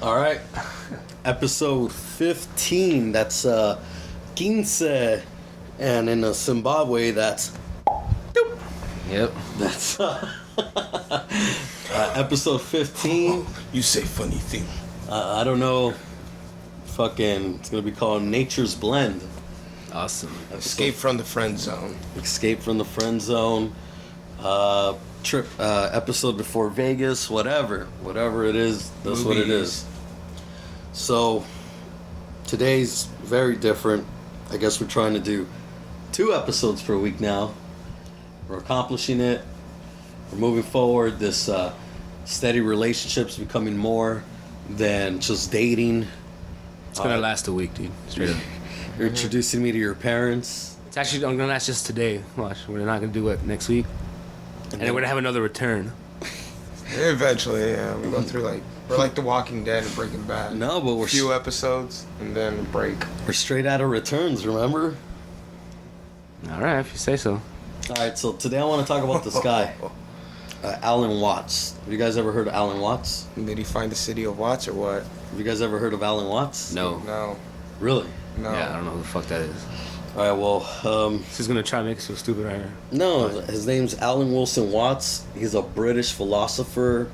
All right. Episode 15. That's 15. And in Zimbabwe, that's... Doop. Yep. That's episode 15. You say funny thing. I don't know. Fucking, it's going to be called Nature's Blend. Awesome. Escape from the friend zone. Escape from the friend zone. Trip episode before Vegas, whatever it is, that's Movies. what it is. So today's very different. I guess we're trying to do 2 episodes per week now. We're accomplishing it. We're moving forward. This steady relationship's becoming more than just dating. It's gonna last a week, dude. Straight up. You're introducing me to your parents. It's actually I'm gonna last just today. Watch, we're not gonna do it next week, and then we're gonna have another return. Eventually, yeah. We go through we're like The Walking Dead and Breaking Bad. No, but we're a few episodes and then a break. We're straight out of returns, remember? All right, if you say so. All right, so today I want to talk about this guy, Alan Watts. Have you guys ever heard of Alan Watts? Did he find the city of Watts or what? Have you guys ever heard of Alan Watts? No. No. Really? No. Yeah, I don't know who the fuck that is. All right, well, This is gonna try to make us feel stupid right here. no, his name's Alan Wilson Watts. He's a British philosopher,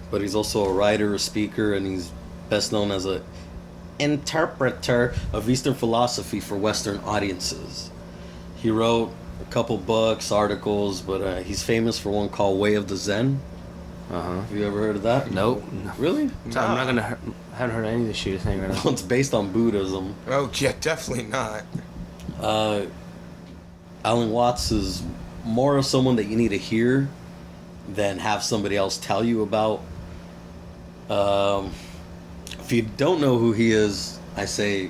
but he's also a writer, a speaker, and he's best known as an interpreter of Eastern philosophy for Western audiences. He wrote a couple books, articles, but he's famous for one called Way of the Zen. Have you ever heard of that? Nope. Really? So I'm not gonna. Haven't heard any of this shit you're saying right now. It's based on Buddhism. Oh, yeah, definitely not. Alan Watts is more of someone that you need to hear than have somebody else tell you about. If you don't know who he is, I say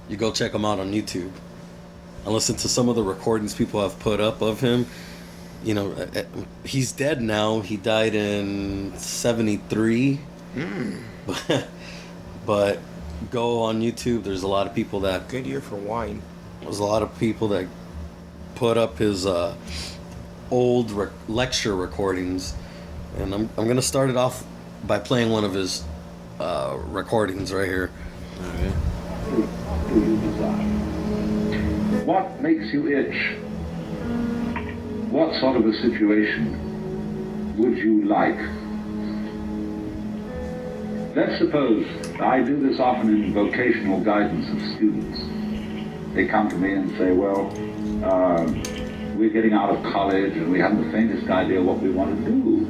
you go check him out on YouTube and listen to some of the recordings people have put up of him. You know, he's dead now. He died in 73. But go on YouTube. There's a lot of people that... Good year for wine. There's a lot of people that put up his old lecture recordings. And I'm going to start it off by playing one of his recordings right here. All right. Do you desire? What makes you itch? What sort of a situation would you like? Let's suppose I do this often in vocational guidance of students. They come to me and say, well, we're getting out of college and we haven't the faintest idea what we want to do.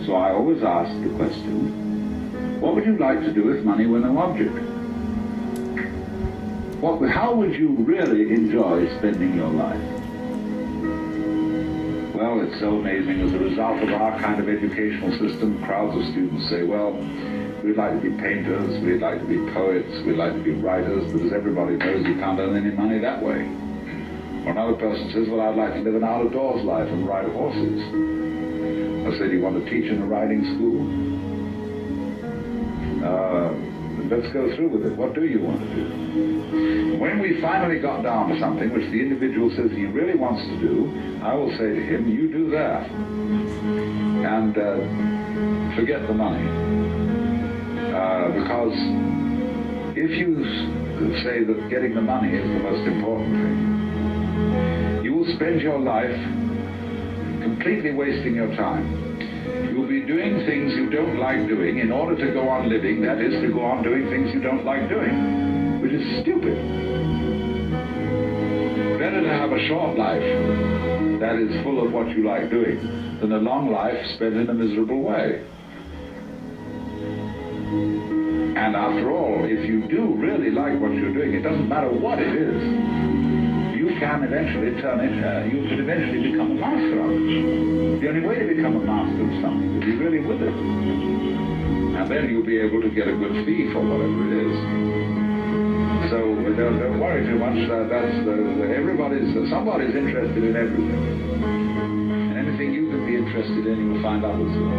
So I always ask the question, what would you like to do if money were no object? How would you really enjoy spending your life? Well, it's so amazing. As a result of our kind of educational system, crowds of students say, well, we'd like to be painters, we'd like to be poets, we'd like to be writers, but as everybody knows, you can't earn any money that way. Or another person says, well, I'd like to live an out-of-doors life and ride horses. I say, do you want to teach in a riding school? Let's go through with it. What do you want to do? When we finally got down to something which the individual says he really wants to do, I will say to him, you do that. And forget the money. Because if you say that getting the money is the most important thing, you will spend your life completely wasting your time. You'll be doing things you don't like doing in order to go on living, that is, to go on doing things you don't like doing, which is stupid. Better to have a short life that is full of what you like doing than a long life spent in a miserable way. And after all, if you do really like what you're doing, it doesn't matter what it is, you can eventually turn it, you can eventually become a master of it. The only way to become a master of something is to be really with it. And then you'll be able to get a good fee for whatever it is. So don't worry too much. Somebody's interested in everything. And anything you can be interested in, you will find others will.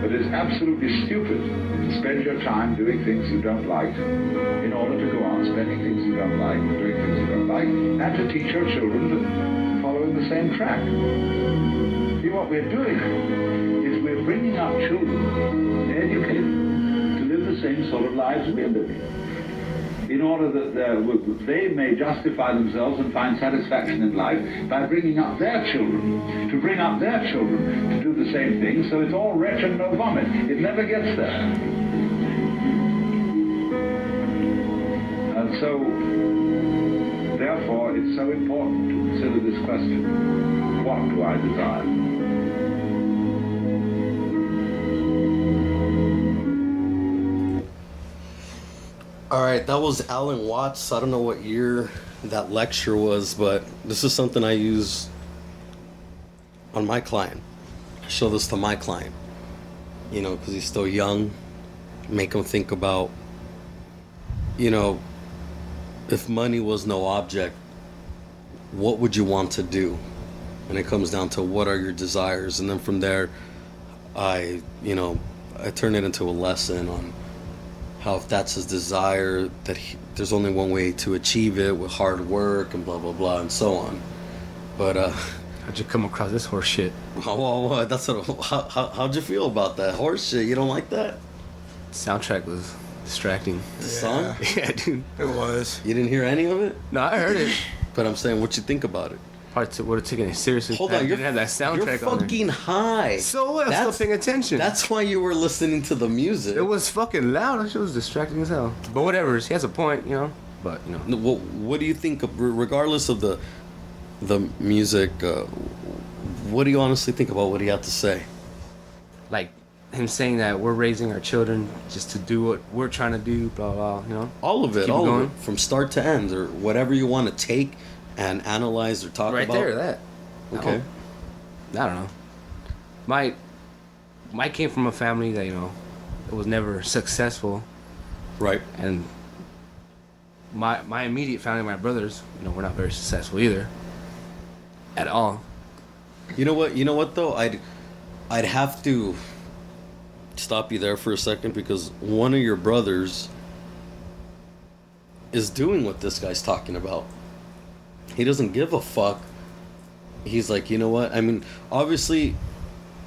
But it's absolutely stupid to spend your time doing things you don't like in order to go on spending things you don't like, doing things you don't like, and to teach your children to follow in the same track. See, what we're doing is we're bringing up children, educated, same sort of lives we're living, in order that they may justify themselves and find satisfaction in life by bringing up their children, to bring up their children to do the same thing, so it's all wretch and no vomit. It never gets there. And so, therefore, it's so important to consider this question: what do I desire? All right, that was Alan Watts. I don't know what year that lecture was, but this is something I use on my client. I show this to my client, you know, because he's still young. Make him think about, you know, if money was no object, what would you want to do? And it comes down to what are your desires. And then from there, I turn it into a lesson on how if that's his desire, that there's only one way to achieve it with hard work and blah, blah, blah, and so on. But, how'd you come across this horse shit? well, that's how'd you feel about that horse shit? You don't like that? Soundtrack was distracting. The song? Yeah, dude. It was. You didn't hear any of it? No, I heard it. But I'm saying, what you think about it? Probably would have taken it seriously. Hold I on, didn't have that soundtrack you're on there. fucking high. So what? I'm That's- still paying attention. That's why you were listening to the music. It was fucking loud. That shit was distracting as hell. But whatever. He has a point, you know. But you know. What do you think, regardless of the music, what do you honestly think about what he had to say? Like him saying that we're raising our children just to do what we're trying to do, blah blah. You know. All of it, Keep all going. of it, from start to end, or whatever you want to take and analyze or talk Right about. there, that. Okay. I don't know. My came from a family that, you know, it was never successful, Right. and my immediate family, my brothers, you know, were not very successful either. At all. You know what? You know what though? I'd have to stop you there for a second, because one of your brothers is doing what this guy's talking about. He doesn't give a fuck. He's like, you know what? I mean, obviously,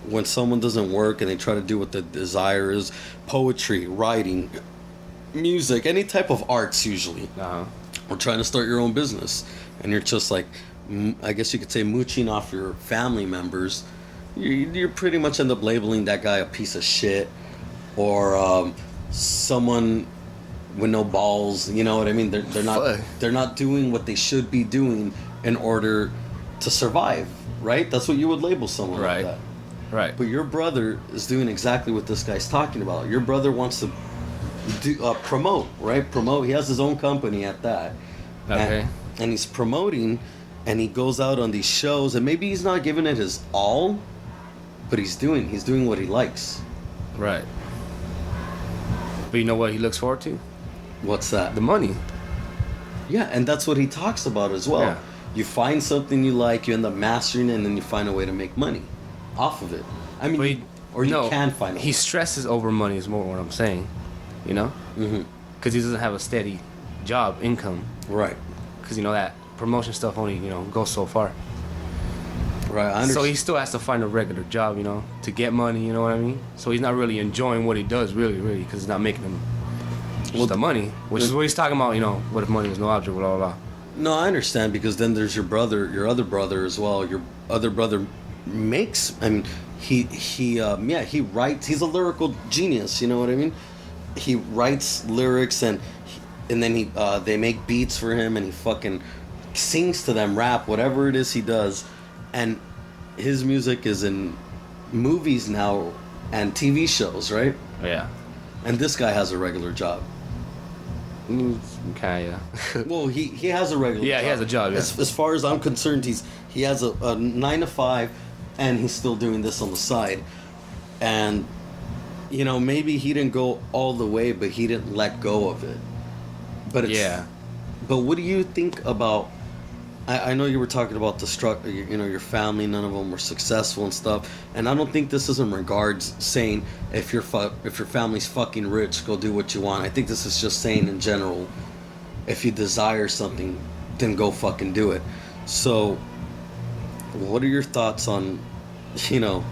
when someone doesn't work and they try to do what the desire is, poetry, writing, music, any type of arts usually, or trying to start your own business, and you're just like, I guess you could say, mooching off your family members, you're pretty much end up labeling that guy a piece of shit, or someone with no balls. You know what I mean? They're not doing what they should be doing in order to survive, right? That's what you would label someone like that. Right. But your brother is doing exactly what this guy's talking about. Your brother wants to promote, right? Promote. He has his own company at that. Okay. And he's promoting, and he goes out on these shows, and maybe he's not giving it his all, but he's doing what he likes. Right. But you know what he looks forward to? What's that? The money. Yeah, and that's what he talks about as well. Yeah. You find something you like, you end up mastering it, and then you find a way to make money off of it. I mean, But you can find it. He stresses over money is more what I'm saying, you know? Mm-hmm. Because he doesn't have a steady job, income. Right. Because, you know, that promotion stuff only, you know, goes so far. Right, I understand. So he still has to find a regular job, you know, to get money, you know what I mean? So he's not really enjoying what he does, really, because it's not making him just the money, which is what he's talking about, you know, what if money was no object, blah, blah, blah. No, I understand, because then there's your other brother as well. Your other brother makes, I mean, he writes. He's a lyrical genius, you know what I mean? He writes lyrics, and then they make beats for him, and he fucking sings to them, rap, whatever it is he does. And his music is in movies now and TV shows, right? Yeah. And this guy has a regular job. Okay, yeah. Well, he has a regular job. Yeah, he has a job, yeah. As far as I'm concerned, he has a 9 to 5, and he's still doing this on the side. And, you know, maybe he didn't go all the way, but he didn't let go of it. But it's, Yeah. But what do you think about... I know you were talking about your family, none of them were successful and stuff. And I don't think this is in regards saying if your family's fucking rich, go do what you want. I think this is just saying in general, if you desire something, then go fucking do it. So, what are your thoughts on, you know,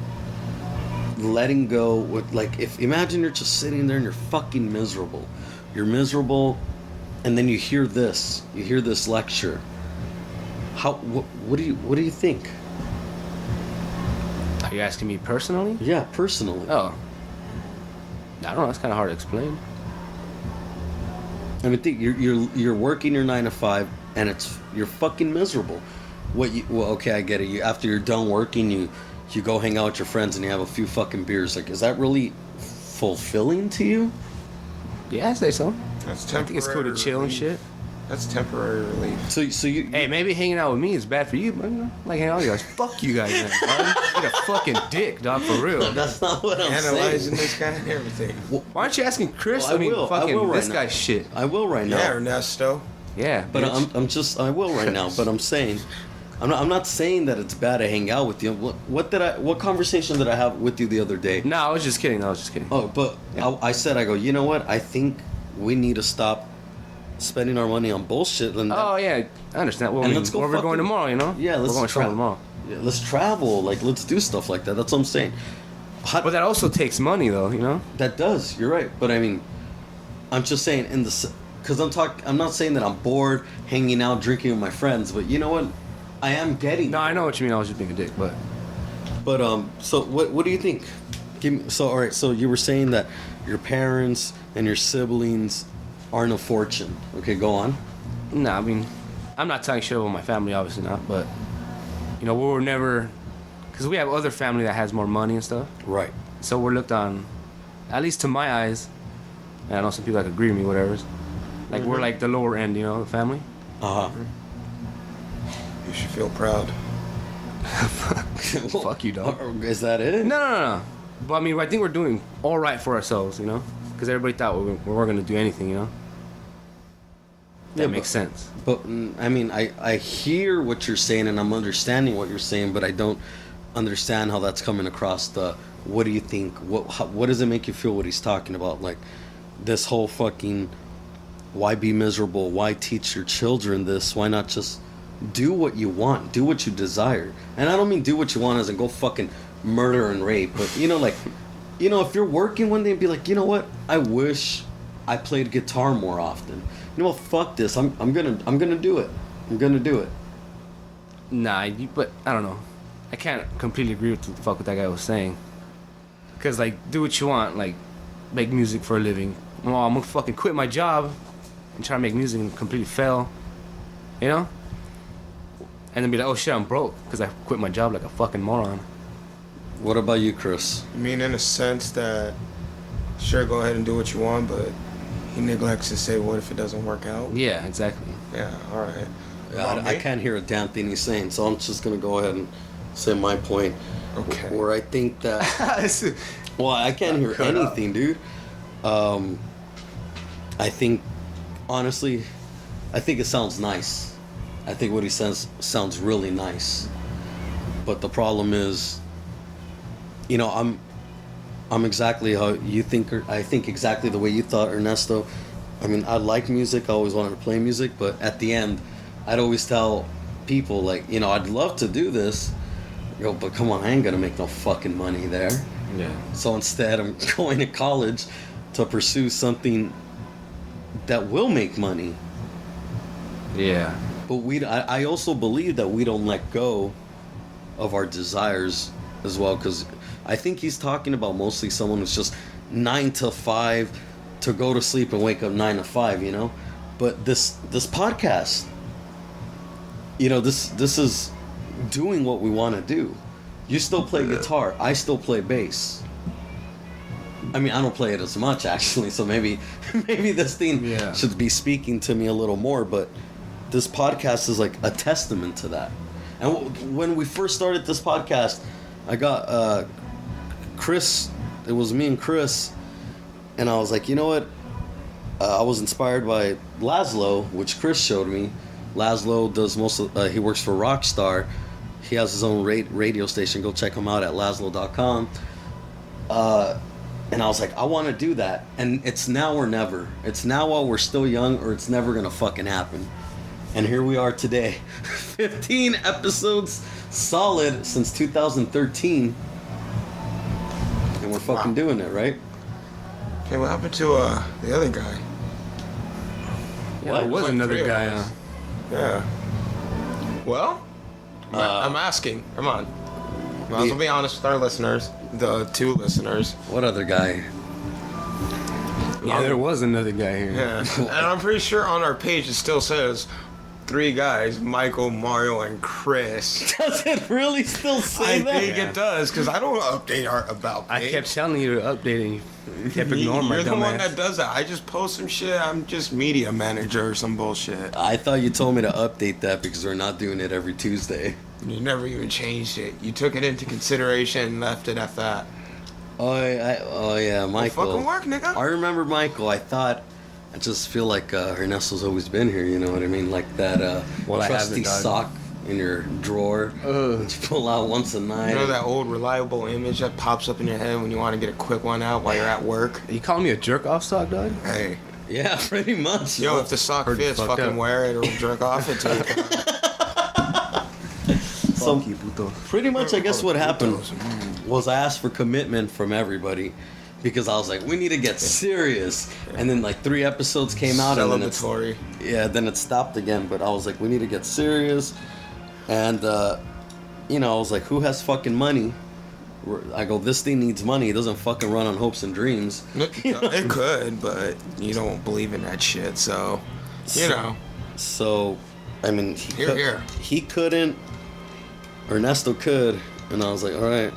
letting go with, like, if imagine you're just sitting there and you're fucking miserable. You're miserable, and then you hear this lecture. What do you think? Are you asking me personally? Yeah, personally. Oh. I don't know. It's kind of hard to explain. I mean, think you're working your 9 to 5, and you're fucking miserable. Okay, I get it. After you're done working, you go hang out with your friends and you have a few fucking beers. Like, is that really fulfilling to you? Yeah, I say so. That's temporary. I think it's cool to chill and shit. That's temporary relief. So you Hey, maybe hanging out with me is bad for you, but you know, like hanging out with you guys. Fuck you guys, man. Dog. You're a fucking dick, dog, for real. That's not what I'm Analyzing saying. this guy and everything. Why aren't you asking Chris? Well, I will right this now. guy's shit. I will right now. Yeah, Ernesto. Yeah, But bitch. I will right now. But I'm saying, I'm not saying that it's bad to hang out with you. What conversation did I have with you the other day? No, I was just kidding. Oh, but Yeah. I said, I go, you know what? I think we need to stop spending our money on bullshit. And Oh yeah, I understand. Well, And I mean, let's go where we're going fucking- tomorrow, you know? Yeah, let's we're going travel tomorrow. Yeah, let's travel. Like, let's do stuff like that. That's what I'm saying. But that also takes money, though, you know? That does. You're right. But I mean, I'm just saying because I'm not saying that I'm bored hanging out drinking with my friends. But you know what? I am getting. No, I know what you mean. I was just being a dick, but But so what do you think? All right. So you were saying that your parents and your siblings aren't a fortune. Okay, go on. nah, I mean, I'm not talking shit about my family, obviously not. But you know, we were never, because we have other family that has more money and stuff. Right. So we're looked on, at least to my eyes. And I know some people that agree with me, whatever. Like we're like the lower end, you know, the family. Uh huh. You should feel proud. Fuck you, dog. Is that it? No. But I mean, I think we're doing all right for ourselves, you know? Because everybody thought we weren't going to do anything, you know? That Yeah, makes sense. But I mean, I hear what you're saying and I'm understanding what you're saying, but I don't understand how that's coming across. What do you think? What does it make you feel? What he's talking about, like this whole fucking why be miserable? Why teach your children this? Why not just do what you want? Do what you desire. And I don't mean do what you want as in go fucking murder and rape, but you know, like, you know, if you're working one day and be like, you know what? I wish I played guitar more often. You know what? Fuck this. I'm gonna do it. I'm gonna do it. Nah, but I don't know. I can't completely agree with the fuck what that guy was saying. Because, like, do what you want. Like, make music for a living. Well, I'm gonna fucking quit my job and try to make music and completely fail. You know? And then be like, oh shit, I'm broke because I quit my job like a fucking moron. What about you, Chris? I mean, in a sense that, sure, go ahead and do what you want, but he neglects to say, what if it doesn't work out? Yeah, exactly. Yeah, all right. I can't hear a damn thing he's saying, so I'm just gonna go ahead and say my point. Okay. Where I think that, well, I can't hear Cut up. anything, dude. I think, honestly, I think it sounds nice. I think what he says sounds really nice. But the problem is, you know, I'm exactly how you think. I think exactly the way you thought, Ernesto. I mean, I like music. I always wanted to play music, but at the end, I'd always tell people, like, you know, I'd love to do this. Yo, but come on, I ain't gonna make no fucking money there. Yeah. So instead, I'm going to college to pursue something that will make money. Yeah. But I also believe that we don't let go of our desires as well, because I think he's talking about mostly someone who's just 9 to 5 to go to sleep and wake up 9 to 5, you know. But this podcast, you know, this is doing what we want to do. You still play guitar. I still play bass. I mean, I don't play it as much actually, so maybe this thing Yeah. should be speaking to me a little more. But this podcast is like a testament to that. And when we first started this podcast, I got Chris. It was me and Chris, and I was like, you know what? I was inspired by Laszlo, which Chris showed me. Laszlo does most of. He works for Rockstar. He has his own radio station. Go check him out at Laszlo.com. And I was like, I want to do that. And it's now or never. It's now while we're still young, or it's never gonna fucking happen. And here we are today. 15 episodes solid since 2013. fucking doing it, right? Okay, what happened to the other guy? Yeah, What? there was Like another three of guy. us. Yeah. Well, I'm asking. Come on. Might as well be honest with our listeners. The 2 listeners. What other guy? Yeah, there was another guy here. Yeah. And I'm pretty sure on our page it still says 3 guys, Michael, Mario, and Chris. Does it really still say I that? think it does, because I don't update our about page. I kept telling you to update it. You kept ignoring my You're the dumb one ass. that does that. I just post some shit. I'm just media manager or some bullshit. I thought you told me to update that because we're not doing it every Tuesday. You never even changed it. You took it into consideration and left it at that. Oh yeah, Michael. Fucking work, nigga. I remember Michael. I just feel like Ernesto's always been here. You know what I mean? Like that Well, I trusty haven't, dog. sock in your drawer that you pull out once a night. You know that old reliable image that pops up in your head when you want to get a quick one out while you're at work? You calling me a jerk off sock, dog? Hey. Yeah, pretty much. Yo, if the sock Heard you fits, fucked fucking up. wear it or jerk off into it. So Fuck you, puto. pretty much, I guess what happened was I asked for commitment from everybody because I was like, we need to get serious. And then like 3 episodes came out, and then Celebratory. then it stopped again. But I was like, we need to get serious. And you know, I was like, who has fucking money? I go, this thing needs money. It doesn't fucking run on hopes and dreams. It could, but you don't believe in that shit, so you know. So, I mean, Here. he couldn't. Ernesto could, and I was like, all right,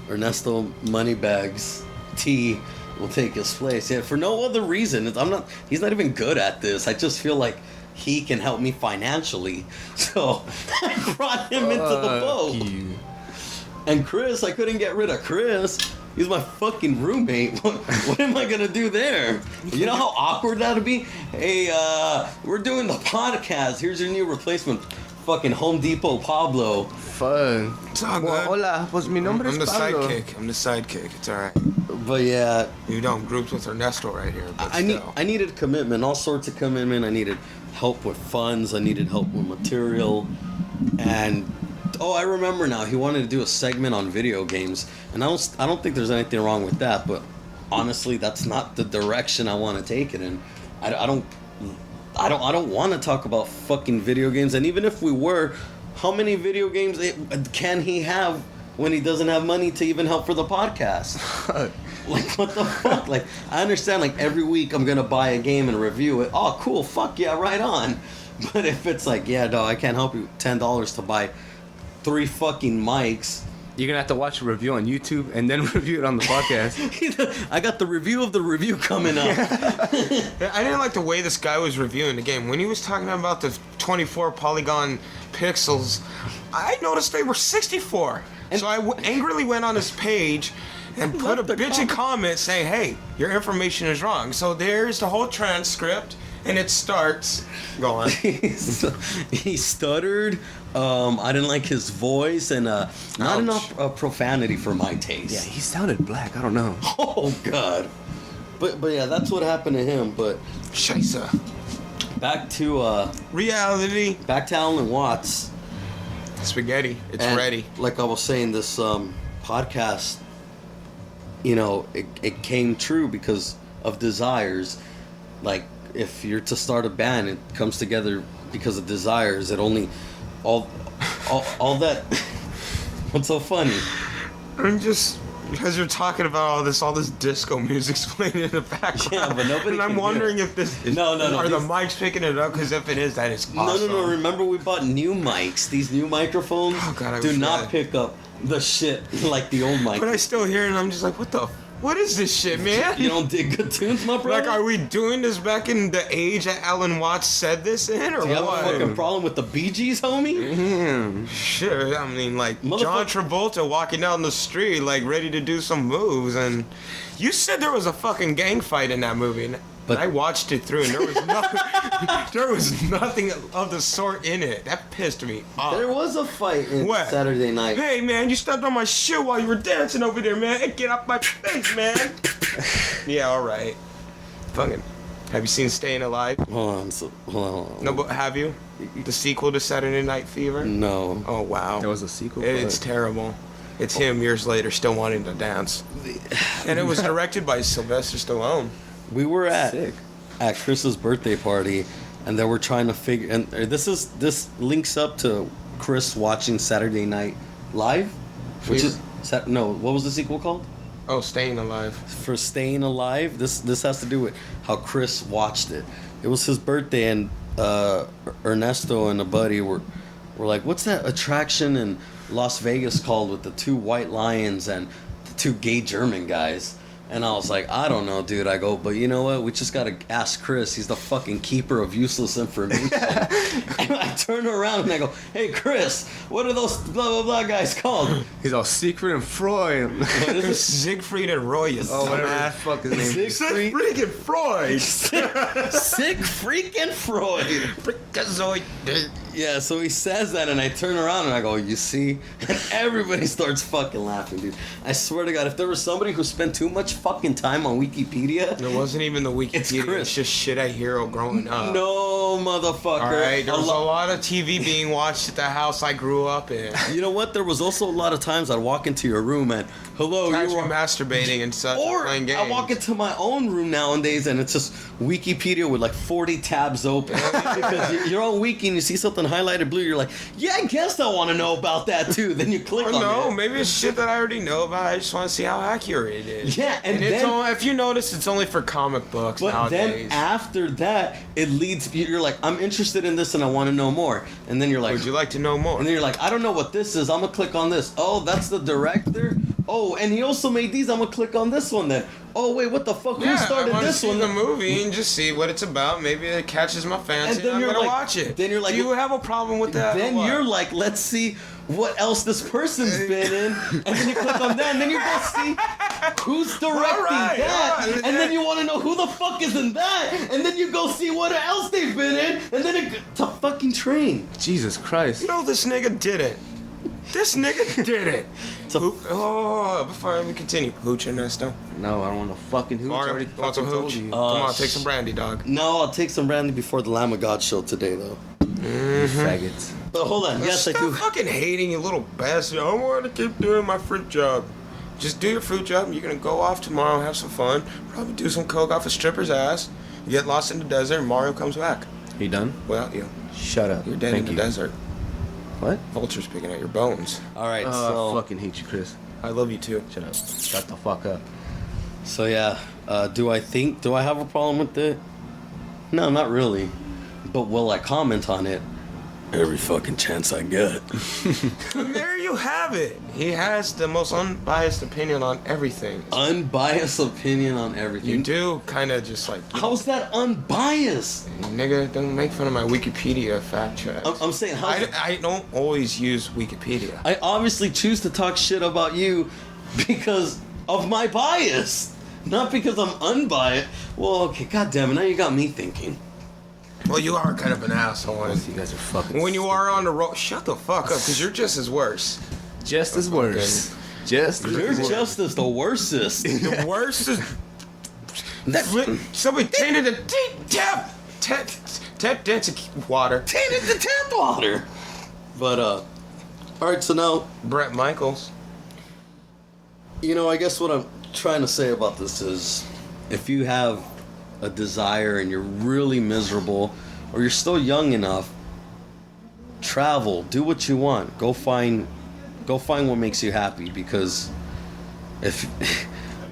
Ernesto Moneybags T will take his place. Yeah, for no other reason. He's not even good at this. I just feel like he can help me financially. So I brought him into the boat. You. And Chris, I couldn't get rid of Chris. He's my fucking roommate. What am I gonna do there? You know how awkward that'd be? Hey, we're doing the podcast. Here's your new replacement. Fucking Home Depot Pablo. Fun. It's all Well, good. hola, pues mi nombre I'm the es Pablo. sidekick. It's alright. But yeah, You don't groups with Ernesto right here, but still. I needed commitment, all sorts of commitment. I needed help with funds. I needed help with material. And I remember now. He wanted to do a segment on video games, and I don't think there's anything wrong with that. But honestly, that's not the direction I want to take it in. I don't want to talk about fucking video games. And even if we were, how many video games can he have when he doesn't have money to even help for the podcast? Like, what the fuck? Like, I understand, like, every week I'm gonna buy a game and review it. Oh, cool, fuck yeah, right on. But if it's like, yeah, dog, I can't help you, $10 to buy 3 fucking mics. You're gonna have to watch a review on YouTube and then review it on the podcast. I got the review of the review coming up. I didn't like the way this guy was reviewing the game. When he was talking about the 24 polygon pixels, I noticed they were 64. So I angrily went on his page and put a bitchin' comment saying, hey, your information is wrong. So there's the whole transcript, and it starts. Go on. He stuttered. I didn't like his voice, and not Ouch. enough profanity for my taste. Yeah, he sounded black. I don't know. Oh God. But yeah, that's what happened to him. But Scheisse. back to Reality. Alan Watts. Spaghetti. It's And ready. Like I was saying, this podcast, you know, it came true because of desires. Like, if you're to start a band, it comes together because of desires. It only all that. What's so funny? I'm just because you're talking about all this disco music's playing in the background. Yeah, but nobody And I'm can hear wondering it. if this No, are the these- mics picking it up? Because if it is, that is awesome. No. Remember, we bought new mics. These new microphones Oh, God, I do wish not I had- pick up the shit like the old mic. But I still hear it, and I'm just like, what is this shit, man? You don't dig good tunes, my brother? Like, are we doing this back in the age that Alan Watts said this in, or Do you have a what? fucking problem with the Bee Gees, homie? Sure, I mean, like, Motherfucker- John Travolta walking down the street, like, ready to do some moves, and you said there was a fucking gang fight in that movie, and But- I watched it through, and there was nothing, there was nothing of the sort in it. That pissed me off. There was a fight in What? Saturday night. Hey, man, you stepped on my shit while you were dancing over there, man. Hey, get off my face, man. Yeah, all right. Fucking. Have you seen Staying Alive? Hold on. No, but have you? The sequel to Saturday Night Fever? No. Oh, wow. There was a sequel. It's terrible. it's him years later still wanting to dance. And it was directed by Sylvester Stallone. We were Sick. at Chris's birthday party, and they were trying to figure. And this links up to Chris watching Saturday Night Live, which is what was the sequel called? Oh, Staying Alive. For Staying Alive. This has to do with how Chris watched it. It was his birthday, and Ernesto and a buddy were like, "What's that attraction in Las Vegas called with the 2 white lions and the 2 gay German guys?" And I was like, "I don't know, dude." I go, "But you know what? We just gotta ask Chris. He's the fucking keeper of useless information." And I turn around and I go, "Hey, Chris, what are those blah blah blah guys called?" He's all Siegfried and Freud. Siegfried and Roy. Oh, whatever the fuck his name is. Siegfried Freaking Freud. Sick freaking Freud. Freakazoid. Yeah, so he says that, and I turn around and I go, "You see?" And everybody starts fucking laughing, dude. I swear to God, if there was somebody who spent too much fucking time on Wikipedia, It wasn't even the Wikipedia. Chris. It's just shit I hear growing up. no, motherfucker. All right, there was a lot of TV being watched at the house I grew up in. You know what? There was also a lot of times I'd walk into your room and, "Hello, Catch you me were..." masturbating and such, Or playing games. I walk into my own room nowadays and it's just Wikipedia with like 40 tabs open. Because you're on Wiki and you see something highlighted blue, you're like, "Yeah, I guess I want to know about that too." Then you click Or on no, it. maybe it's shit that I already know about. I just want to see how accurate it is. Yeah, and it's then- only, if you notice, it's only for comic books But nowadays. then after that, it leads, you're like, "I'm interested in this and I want to know more." And then you're like, Would you like to know more? and then you're like, "I don't know what this is. I'm going to click on this. Oh, that's the director. Oh, and he also made these. I'm going to click on this one then. Oh, wait, what the fuck? Who I started want to this see one?" the movie and just see what it's about. Maybe it catches my fancy. And then I'm you're gonna like- watch it. then you're like- do you have a problem with that? Then or what? you're like, "Let's see what else this person's been in." And then you click on that, and then you go see who's directing Alright, that. alright. And then you want to know who the fuck is in that. And then you go see what else they've been in. And then it's a fucking train. Jesus Christ. No, this nigga did it. This nigga did it. It's a- Before we continue, hooch Ernesto. No, I don't want no fucking hooch. I Mario, already want some fucking told hooch? you. Come on, take some brandy, dog. No, I'll take some brandy before the Lamb of God show today, though. Faggots. But hold on. Yes, I Stop do. fucking hating, you little bastard. I want to keep doing my fruit job. Just do your fruit job. And you're gonna go off tomorrow, have some fun. Probably do some coke off a stripper's ass. You get lost in the desert, and Mario comes back. You done? Without you. Shut up. You're dead Thank in the you. desert. What? Vultures picking at your bones. All right, I so fucking hate you, Chris. I love you too. Shut up. Shut the fuck up. yeah. Do I have a problem with it? No, not really. But will I comment on it? Every fucking chance I get. And there you have it. He has the most unbiased opinion on everything. Unbiased opinion on everything. You do kind of just like, How's that unbiased? nigga, don't make fun of my Wikipedia fact check. I'm saying, I don't always use Wikipedia. I obviously choose to talk shit about you because of my bias, not because I'm unbiased. Well, okay, goddamn it, now you got me thinking. Well, you are kind of an asshole. And You guys are fucking. when you are on the road, shut the fuck up, because you're just as worse. just as worse. Just as You're worse. just as the worstest. The worst is somebody tainted the tap dancing water. Tainted the tap water. But all right, so now, Brett Michaels. I guess what I'm trying to say about this is, if you have a desire and you're really miserable, or you're still young enough, travel, do what you want, go find what makes you happy, because if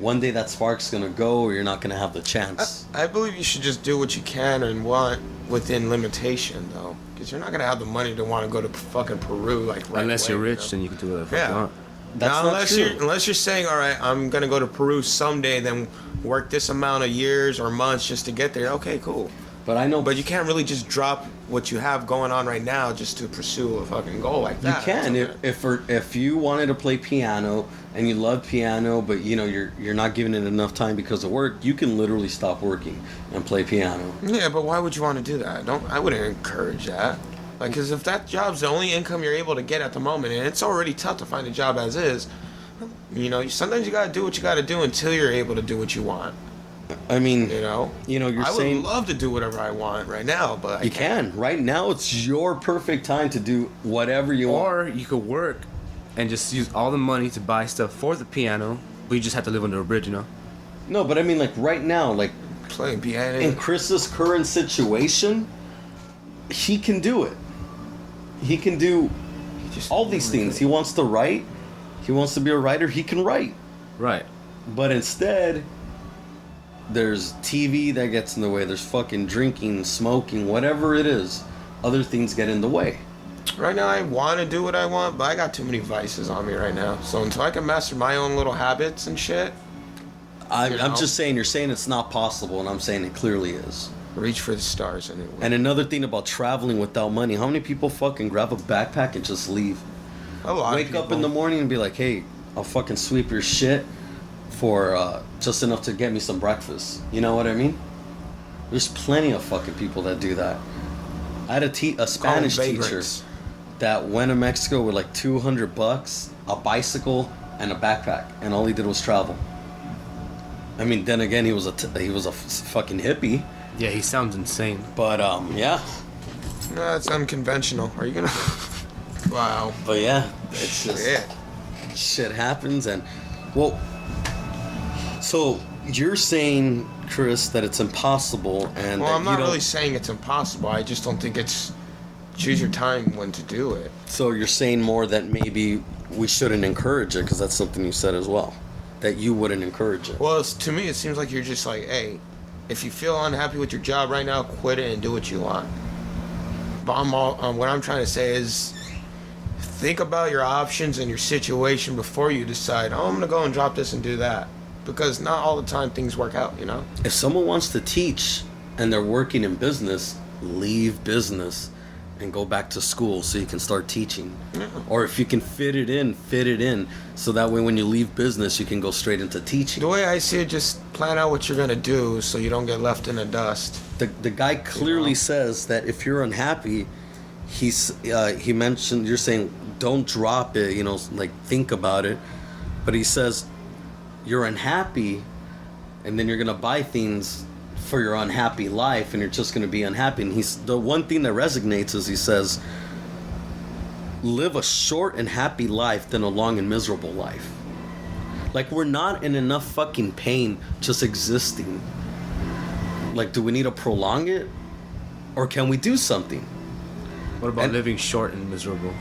one day that spark's gonna go, or you're not gonna have the chance. I believe you should just do what you can and want within limitation, though, because you're not gonna have the money to want to go to fucking Peru like right Unless away, you're you rich, know? then you can do whatever the fuck you Yeah. want. That's now, not true. unless you're saying, all right, I'm gonna go to Peru someday, then work this amount of years or months just to get there. Okay, cool. But I know, But you can't really just drop what you have going on right now just to pursue a fucking goal like you that. can That's if you wanted to play piano and you love piano, but you're not giving it enough time because of work. You can literally stop working and play piano. Yeah, but why would you want to do that? I wouldn't encourage that. Like, because if that job's the only income you're able to get at the moment, and it's already tough to find a job as is, sometimes you gotta do what you gotta do until you're able to do what you want. I mean, You're you're saying would love to do whatever I want right now, but I you can't. can. Right now, it's your perfect time to do whatever you want. Or you could work and just use all the money to buy stuff for the piano, but you just have to live under a bridge, you know? No, but I mean, like, right now, like, Playing piano. in Chris's current situation, he can do it. He can do all these things. He wants to write. He wants to be a writer. He can write. Right. But instead, there's TV that gets in the way. There's fucking drinking, smoking, whatever it is. Other things get in the way. Right now, I want to do what I want, but I got too many vices on me right now. So until I can master my own little habits and shit, I'm just saying, you're saying it's not possible, and I'm saying it clearly is. reach for the stars anyway. And another thing about traveling without money, how many people fucking grab a backpack and just leave? A lot Wake of people. up in the morning and be like, hey, I'll fucking sweep your shit for just enough to get me some breakfast. You know what I mean? There's plenty of fucking people that do that. I had a Spanish teacher vagrants. that went to Mexico with like $200, a bicycle, and a backpack, and all he did was travel. I mean, then again, he was a fucking hippie, Yeah, he sounds insane. but yeah, No, that's unconventional. Are you gonna? Wow. but yeah, it's just Shit. shit happens, and well, so you're saying, Chris, that it's impossible, and Well, that I'm you not don't- really saying it's impossible. I just don't think it's. Choose your time when to do it. So you're saying more that maybe we shouldn't encourage it, because that's something you said as well, that you wouldn't encourage it. Well, to me, it seems like you're just like, hey, if you feel unhappy with your job right now, quit it and do what you want. But what I'm trying to say is, think about your options and your situation before you decide, oh, I'm going to go and drop this and do that. Because not all the time things work out, you know? If someone wants to teach and they're working in business, leave business and go back to school so you can start teaching. Yeah. Or if you can fit it in, so that way when you leave business, you can go straight into teaching. The way I see it, just plan out what you're going to do so you don't get left in the dust. The guy clearly says that if you're unhappy, he mentioned, you're saying don't drop it, you know, like think about it. But he says you're unhappy, and then you're gonna buy things for your unhappy life, and you're just gonna be unhappy. And the one thing that resonates is he says, live a short and happy life than a long and miserable life. Like, we're not in enough fucking pain just existing. Like, do we need to prolong it, or can we do something? What about And- living short and miserable?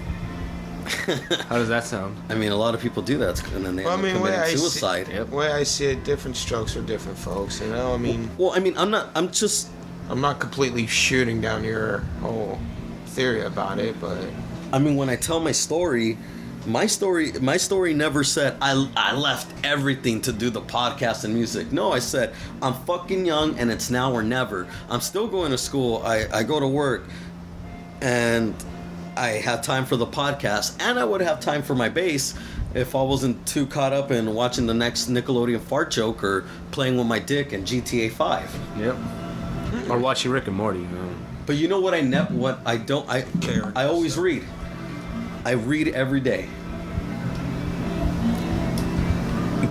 How does that sound? I mean, a lot of people do that, and then they Well, end up committing I suicide. See, way I see it, different strokes for different folks, you know? I mean, Well, I mean, I'm not completely shooting down your whole theory about it, but I mean, when I tell my story never said I left everything to do the podcast and music. No, I said I'm fucking young and it's now or never. I'm still going to school. I go to work, and I have time for the podcast, and I would have time for my bass if I wasn't too caught up in watching the next Nickelodeon fart joke or playing with my dick in GTA 5. Yep. Or watching Rick and Morty. You know? But you know what I always read. I read every day.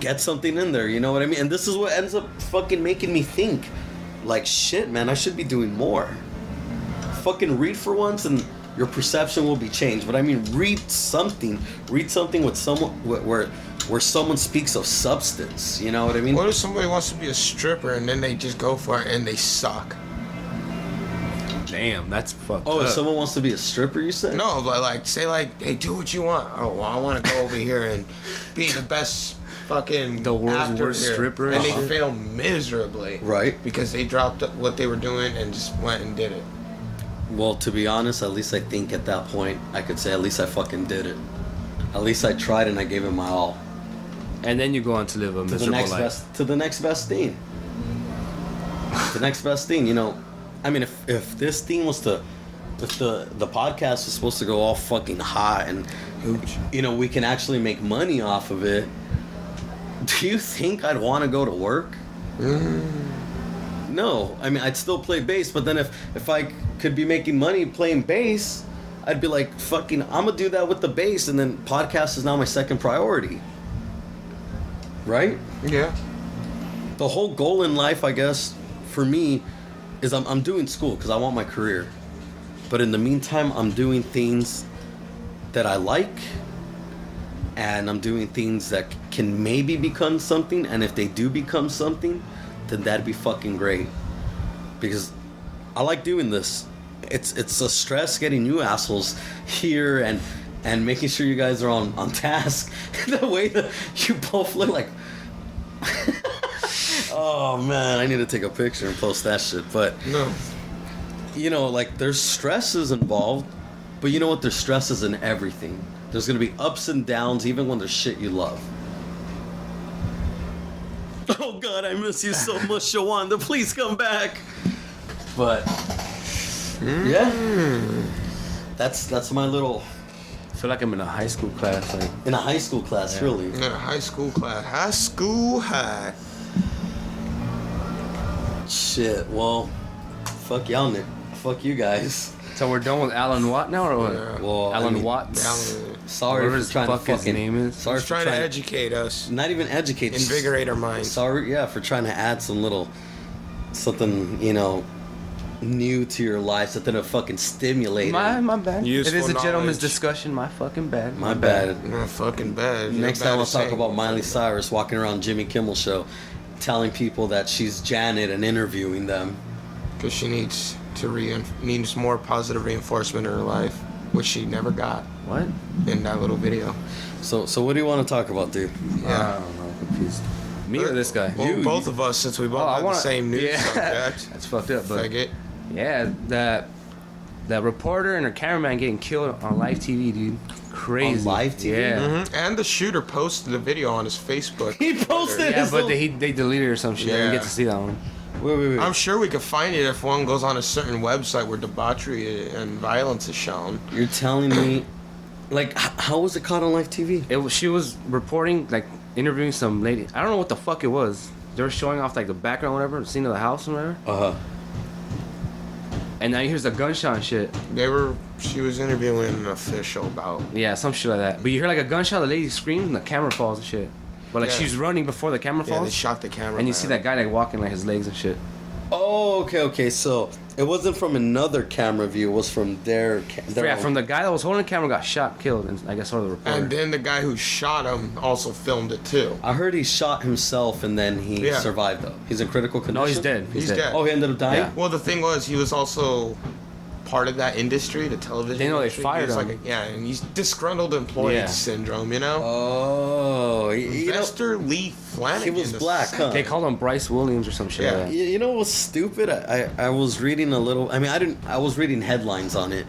Get something in there, you know what I mean? And this is what ends up fucking making me think, like, shit, man, I should be doing more. Fucking read for once and your perception will be changed. But I mean, read something with someone where someone speaks of substance, you know what I mean? what if somebody wants to be a stripper and then they just go for it and they suck? Damn, that's fucked Oh, up. if someone wants to be a stripper, you said? No, but like, say like, hey, do what you want. Oh, well, I want to go over here and be the best fucking The world's actor worst here. stripper And and they shit. fail miserably. Right. Because they dropped what they were doing and just went and did it. Well, to be honest, at least I think at that point, I could say at least I fucking did it. At least I tried and I gave it my all. And then you go on to live a To the miserable next life. the next best thing. The next best thing, you know. I mean, if this thing was to, if the podcast was supposed to go all fucking hot and, you know, we can actually make money off of it, do you think I'd want to go to work? No. I mean, I'd still play bass, but then if I could be making money playing bass, I'd be like, fucking, I'm gonna do that with the bass, and then podcast is now my second priority. Right? Yeah. The whole goal in life, I guess, for me, is I'm doing school because I want my career. But in the meantime, I'm doing things that I like and I'm doing things that can maybe become something, and if they do become something, then that'd be fucking great. Because I like doing this. It's a stress getting you assholes here and making sure you guys are on task. The way that you both look like... Oh man, I need to take a picture and post that shit. But No. you know, like, there's stresses involved, but you know what? There's stresses in everything. There's gonna be ups and downs, even when there's shit you love. Oh God, I miss you so much, Shawanda. Please come back. But yeah, that's my little I feel like I'm in a high school class. Like, in a high school class, Yeah. really. In a high school class. High school high. Shit. Well, fuck y'all, Nick. Fuck you guys. so we're done with Alan Watt now, or what? Yeah. Well, I Alan mean, Watts. Sorry Whatever for his trying to fuck his fucking name is. Sorry He's for trying to educate us. not even educate. just- Invigorate our minds. Sorry, yeah, for trying to add some little something, you know, new to your life, something to fucking stimulate. My bad. Useful it is a gentleman's knowledge. discussion. My fucking bad. My bad. Not fucking bad. You're Next bad time I'll at talk saying about it. Miley Cyrus walking around Jimmy Kimmel show, telling people that she's Janet and interviewing them. Because she needs needs more positive reinforcement in her life, which she never got What? in that little video. So what do you want to talk about, dude? I don't know. Confused. Me or this guy? Well, both of us, since we both have the same news subject. That's fucked up, but Faggot. yeah, that reporter and her cameraman getting killed on live TV, dude. Crazy. On live TV? Yeah. And the shooter posted the video on his Facebook. He posted Yeah, his but little- they deleted it or some shit. I didn't Yeah. get to see that one. Wait. I'm sure we could find it if one goes on a certain website where debauchery and violence is shown. You're telling me, like, how was it caught on live TV? She was reporting, like, interviewing some lady. I don't know what the fuck it was. They were showing off, like, the background, whatever, the scene of the house, or whatever. Uh-huh. And now here's the gunshot and shit. She was interviewing an official about. Yeah, some shit like that. But you hear, like, a gunshot, the lady screams, and the camera falls and shit. But, like, Yeah. she's running before the camera Yeah, they falls. shot the camera. And you see that guy, like, walking, like, his legs and shit. Oh, okay. So it wasn't from another camera view. It was from their Yeah, from the guy that was holding the camera got shot, killed, and I guess so the reporter. And then the guy who shot him also filmed it too. I heard he shot himself and then he Yeah. survived, though. He's in critical condition? No, he's dead. He's dead. Oh, he ended up dying? Yeah. Well, the thing was, he was also part of that industry, the television. They know they industry. fired He was him. and he's disgruntled employee Yeah. syndrome, you know? Oh, you know, Investor Lee Flanagan. he was the black, huh? They called him Bryce Williams or some shit Yeah. like that. you know what's stupid? I was reading a little, I was reading headlines on it,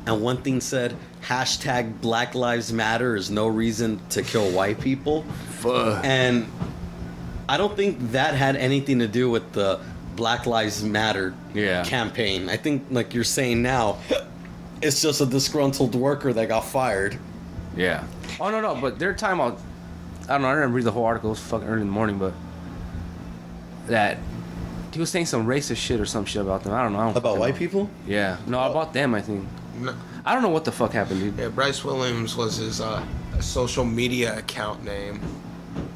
and one thing said, hashtag Black Lives Matter is no reason to kill white people. Fuck. And I don't think that had anything to do with the Black Lives Matter Yeah. campaign. I think, like you're saying now, it's just a disgruntled worker that got fired. Yeah. Oh, no, but they're talking about... I don't know, I didn't read the whole article. It was fucking early in the morning, but... That... He was saying some racist shit or some shit about them. I don't know. I don't About fucking white know. people? Yeah. No, about them, I think. No, I don't know what the fuck happened, dude. yeah, Bryce Williams was his social media account name.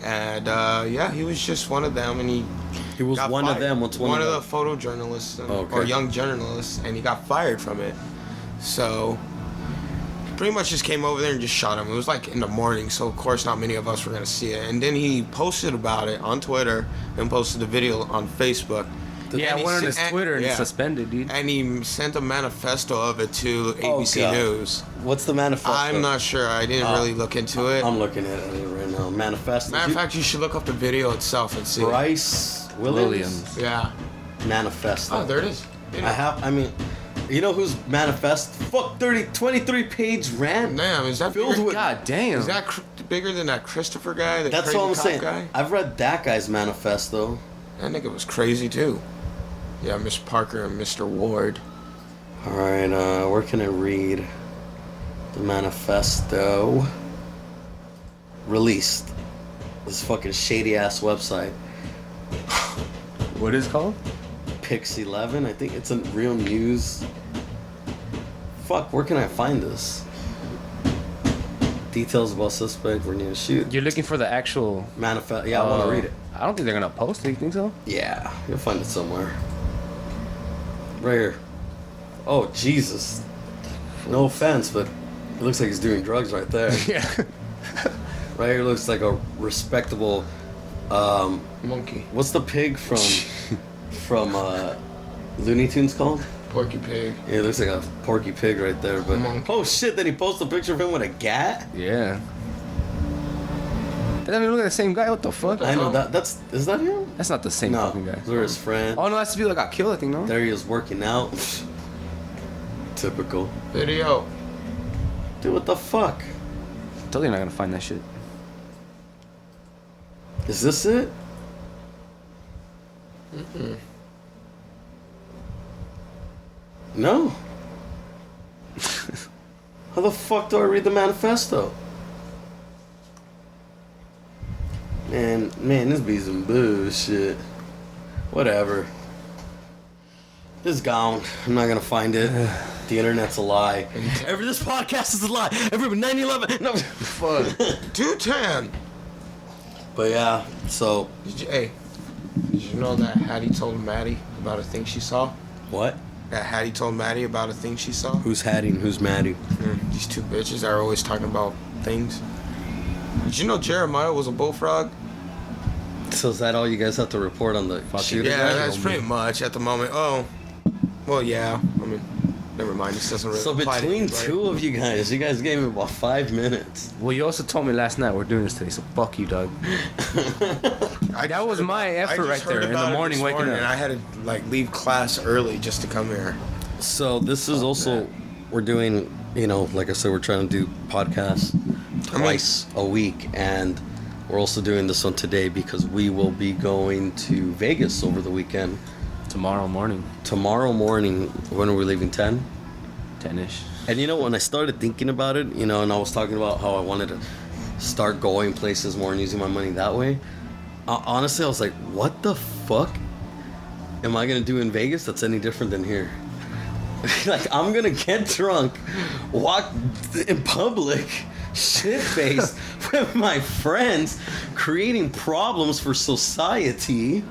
And yeah, he was just one of them, and he He was got one of fired. them. What's one of of the them? photojournalists Okay. or young journalists, and he got fired from it. So pretty much just came over there and just shot him. It was like in the morning, so of course not many of us were gonna see it. And then he posted about it on Twitter and posted the video on Facebook. Yeah, And I he went on sent- his Twitter and yeah. it's suspended, dude. And he sent a manifesto of it to ABC Oh, God. News. What's the manifesto? I'm not sure. I didn't really look into it. I'm looking at it right now. Manifesto. Matter of fact, you should look up the video itself and see. Bryce Williams. Williams. Yeah. Manifesto. Oh, there it is. You know who's manifest? Fuck, 23 page rant Damn, is that filled bigger, with. God damn. is that bigger than that Christopher guy? That's crazy what I'm cop saying. Guy? I've read that guy's manifesto. That nigga was crazy too. Yeah, Miss Parker and Mr. Ward. All right, where can I read the manifesto? Released. This fucking shady ass website. What is it called? Pix11. I think it's a real news. Fuck, where can I find this? Details about suspect. We're near to shoot. You're looking for the actual... Manifest. Yeah, I want to read it. I don't think they're gonna post it. You think so? Yeah, you'll find it somewhere. Right here. Oh, Jesus. No offense, but it looks like he's doing drugs right there. Yeah. Right here looks like a respectable Monkey. what's the pig from Looney Tunes called? Porky Pig. Yeah, it looks like a porky pig right there. But Monkey. oh shit, then he posted a picture of him with a gat? Yeah. That doesn't look like the same guy. What the fuck? I know is that him? That's not the same No, fucking guy. those are his friends. Oh no, that's the people that got killed. I think no. There he is working out. Typical. Video. Dude, what the fuck? Totally not gonna find that shit. Is this it? No. How the fuck do I read the manifesto? Man, this be some bullshit. Whatever. It's gone. I'm not gonna find it. The internet's a lie. This podcast is a lie. Everybody 9/11. No. Fuck. 210. But yeah, so Did you know that Hattie told Maddie about a thing she saw? what? That Hattie told Maddie about a thing she saw? Who's Hattie and who's Maddie? These two bitches are always talking about things. Did you know Jeremiah was a bullfrog? So is that all you guys have to report on the shooter? Yeah, guy? that's pretty much at the moment. Oh, well, yeah. I mean, never mind. This doesn't really So apply to between anybody. two of you guys gave me about 5 minutes. Well, you also told me last night we're doing this today, so fuck you, Doug. That was my effort right there in the morning waking up. And I had to like leave class early just to come here. So this is also we're doing, like I said, we're trying to do podcasts twice a week, and we're also doing this one today because we will be going to Vegas over the weekend. Tomorrow morning, Tomorrow morning, when are we leaving? 10? 10ish. And when I started thinking about it, and I was talking about how I wanted to start going places more and using my money that way, honestly, I was like, what the fuck am I going to do in Vegas that's any different than here? Like, I'm going to get drunk, walk in public, shit-faced with my friends, creating problems for society,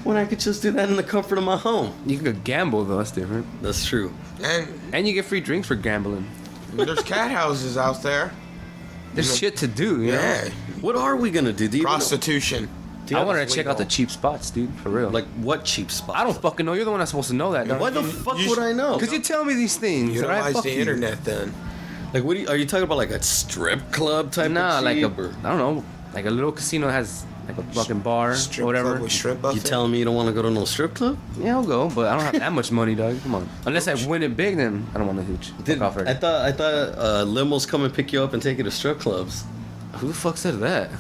when I could just do that in the comfort of my home. You can go gamble though. That's different. That's true. And You get free drinks for gambling. there's cat houses out there. There's shit to do. You know? Yeah. What are we going to do? Do you even know? Prostitution. Do you I have- wanted to check out the cheap spots, dude. For real. Like, what cheap spot? I don't fucking know. You're the one that's supposed to know that. Why the fuck you would I know? Because you tell me these things. Utilize right? Fuck the you. internet then. Like, what are you talking about? Like a strip club type Nah, of like cheap, or I don't know, like a little casino has like a fucking bar Strip or whatever. club with shrimp buffet. you telling me you don't want to go to no strip club? Yeah, I'll go, but I don't have that much money, dog. Come on. Unless I win it big, then I don't want to hooch. Fuck off already. I thought limos come and pick you up and take you to strip clubs. Who the fuck said that?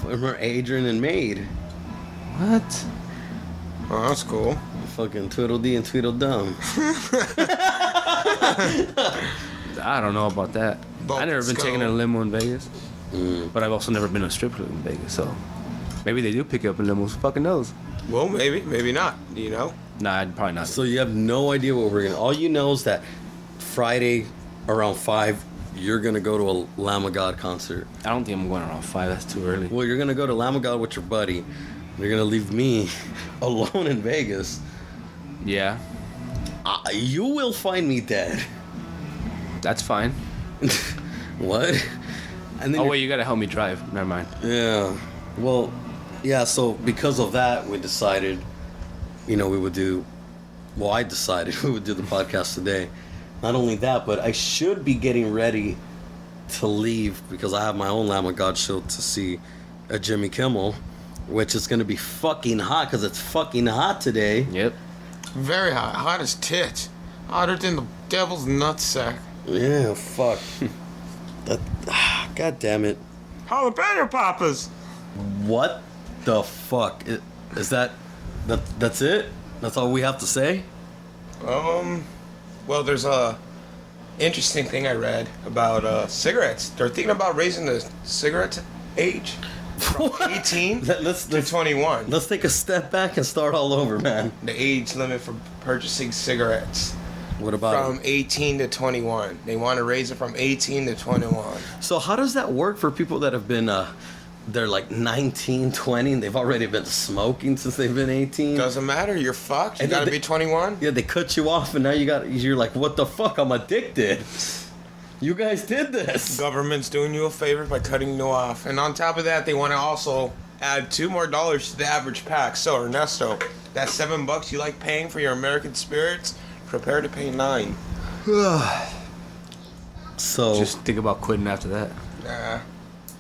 Remember Adrian and Maid? What? Oh, that's cool. Fucking Tweedledee and Tweedledum. I don't know about that. Both I've never been skull. taking a limo in Vegas, but I've also never been to a strip club in Vegas, so maybe they do pick you up in limos. Who fucking knows? Well, maybe not. Do you know? Nah, I'd probably not. So you have no idea what we're gonna. All you know is that Friday around 5, you're gonna go to a Lamb of God concert. I don't think I'm going around 5. That's too early. Well, you're gonna go to Lamb of God with your buddy. You're gonna leave me alone in Vegas. Yeah, You will find me dead. that's fine. What? And then Oh wait, you gotta help me drive. Never mind. yeah. Well, yeah. So because of that, we decided, we would do. Well, I decided we would do the podcast today. Not only that, but I should be getting ready to leave because I have my own Lamb of God show to see a Jimmy Kimmel, which is gonna be fucking hot because it's fucking hot today. Yep. Very hot. Hot as tits. Hotter than the devil's nutsack. Yeah. Fuck. God damn it. Jalapeno poppers. What the fuck is that? That's it? That's all we have to say? Well, there's a interesting thing I read about cigarettes. They're thinking about raising the cigarette age from 18 Let's to 21. Let's take a step back and start all over, man. The age limit for purchasing cigarettes What about from 18 to 21. They want to raise it from 18 to 21. So how does that work for people that have been they're like 19, 20 and they've already been smoking since they've been 18? Doesn't matter. You're fucked. You And gotta they- be 21. Yeah, they cut you off and now you're like, what the fuck? I'm addicted. You guys did this. Government's doing you a favor by cutting you off. And on top of that, they want to also add $2 more to the average pack. So, Ernesto, that $7 you like paying for your American spirits, prepare to pay $9. So Just think about quitting after that. Nah.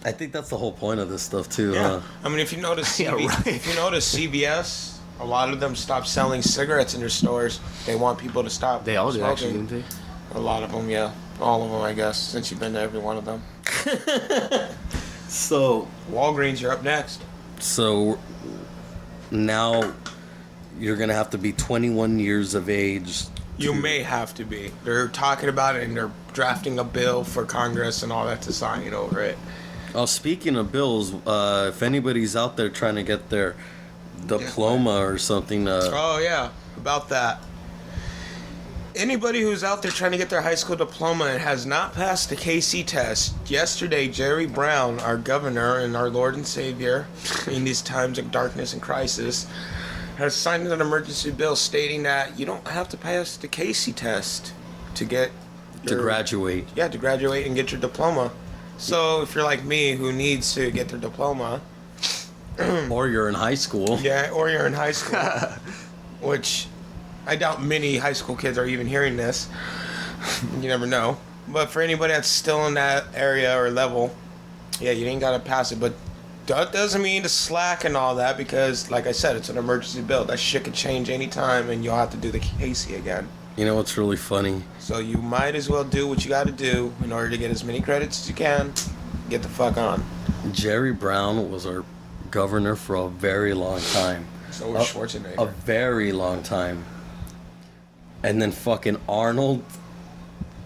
I think that's the whole point of this stuff too. Yeah. Huh? I mean, if you notice, Yeah, right. if you notice CVS, a lot of them stopped selling cigarettes in their stores. They want people to stop. They all did, smoking. actually, didn't they? A lot of them, yeah. All of them, I guess, since you've been to every one of them. So Walgreens, you're up next. now you're gonna have to be 21 years of age. You may have to be. They're talking about it and they're drafting a bill for Congress and all that to sign over it. Oh, speaking of bills, if anybody's out there trying to get their diploma or something, Oh, yeah, about that. Anybody who's out there trying to get their high school diploma and has not passed the KC test, yesterday Jerry Brown, our governor and our Lord and Savior in these times of darkness and crisis, has signed an emergency bill stating that you don't have to pass the KC test to get to graduate. Yeah, to graduate and get your diploma. So if you're like me who needs to get their diploma, Or you're in high school. yeah, or you're in high school, which I doubt many high school kids are even hearing this. You never know. But for anybody that's still in that area or level, yeah, you ain't got to pass it. But that doesn't mean to slack and all that because, like I said, it's an emergency bill. That shit could change anytime and you'll have to do the KC again. You know what's really funny? So you might as well do what you got to do in order to get as many credits as you can. Get the fuck on. Jerry Brown was our governor for a very long time. So was Schwarzenegger. A very long time. And then fucking Arnold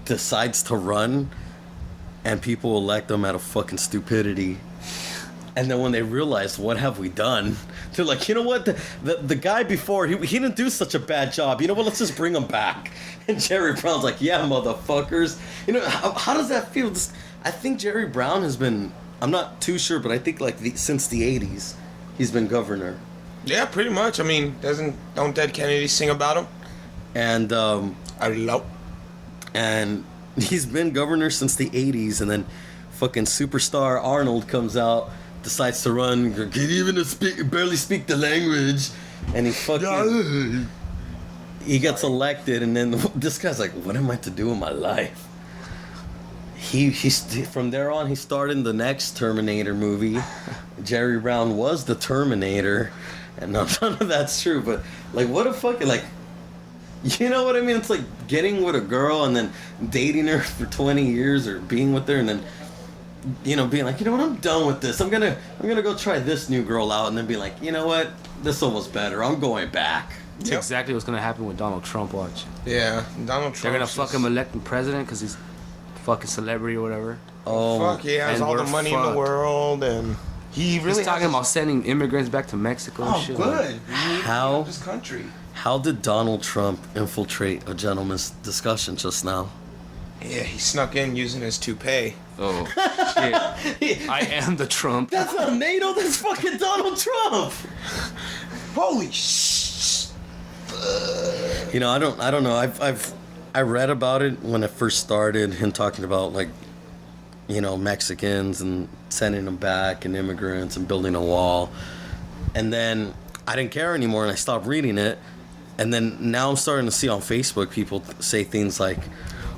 decides to run and people elect him out of fucking stupidity. And then when they realize, what have we done? They're like, you know what? The guy before, he didn't do such a bad job. You know what? Let's just bring him back. And Jerry Brown's like, yeah, motherfuckers. You know, how does that feel? I think Jerry Brown has been, I'm not too sure, but I think like since the 80s, he's been governor. Yeah, pretty much. I mean, don't Dead Kennedy sing about him? And I love. and he's been governor since the 80s, and then fucking superstar Arnold comes out, decides to run, can't even barely speak the language, and he fucking he gets elected, and then this guy's like, what am I to do in my life? He's from there on he starred in the next Terminator movie. Jerry Brown was the Terminator, and none of that's true, but like, what a fucking, like, you know what I mean? It's like getting with a girl and then dating her for 20 years or being with her and then, you know, being like, you know what, I'm done with this. I'm gonna go try this new girl out, and then be like, you know what, this one was better. I'm going back. That's Yep. exactly what's gonna happen with Donald Trump. Watch. Yeah, Donald Trump. They're gonna fuck him elected president because he's fucking celebrity or whatever. Oh, Fuck, he has And all the we're money in the fucked. world, and he really He's talking has about sending immigrants back to Mexico and Oh, shit. good. We need How? this country. how did Donald Trump infiltrate a gentleman's discussion just now? Yeah, he snuck in using his toupee. Oh shit! I am the Trump. That's not NATO. That's fucking Donald Trump. Holy sh! You know, I don't know. I read about it when it first started, him talking about, like, you know, Mexicans and sending them back and immigrants and building a wall. And then I didn't care anymore and I stopped reading it. And then now I'm starting to see on Facebook people say things like,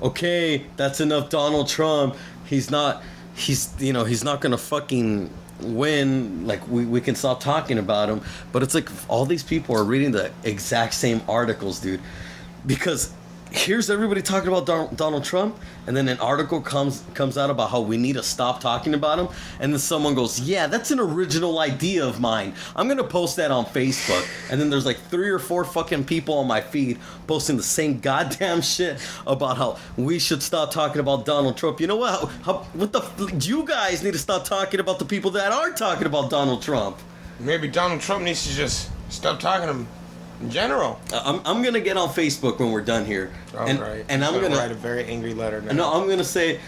okay, that's enough Donald Trump. He's not gonna fucking win. Like, we can stop talking about him. But it's like all these people are reading the exact same articles, dude. Because here's everybody talking about Donald Trump, and then an article comes out about how we need to stop talking about him, and then someone goes, yeah, that's an original idea of mine. I'm gonna post that on Facebook, and then there's like 3 or 4 fucking people on my feed posting the same goddamn shit about how we should stop talking about Donald Trump. You know what? You guys need to stop talking about the people that are talking about Donald Trump. Maybe Donald Trump needs to just stop talking to him in general. I'm gonna get on Facebook when we're done here, and Right. and I'm So gonna write a very angry letter now. No, I'm gonna say,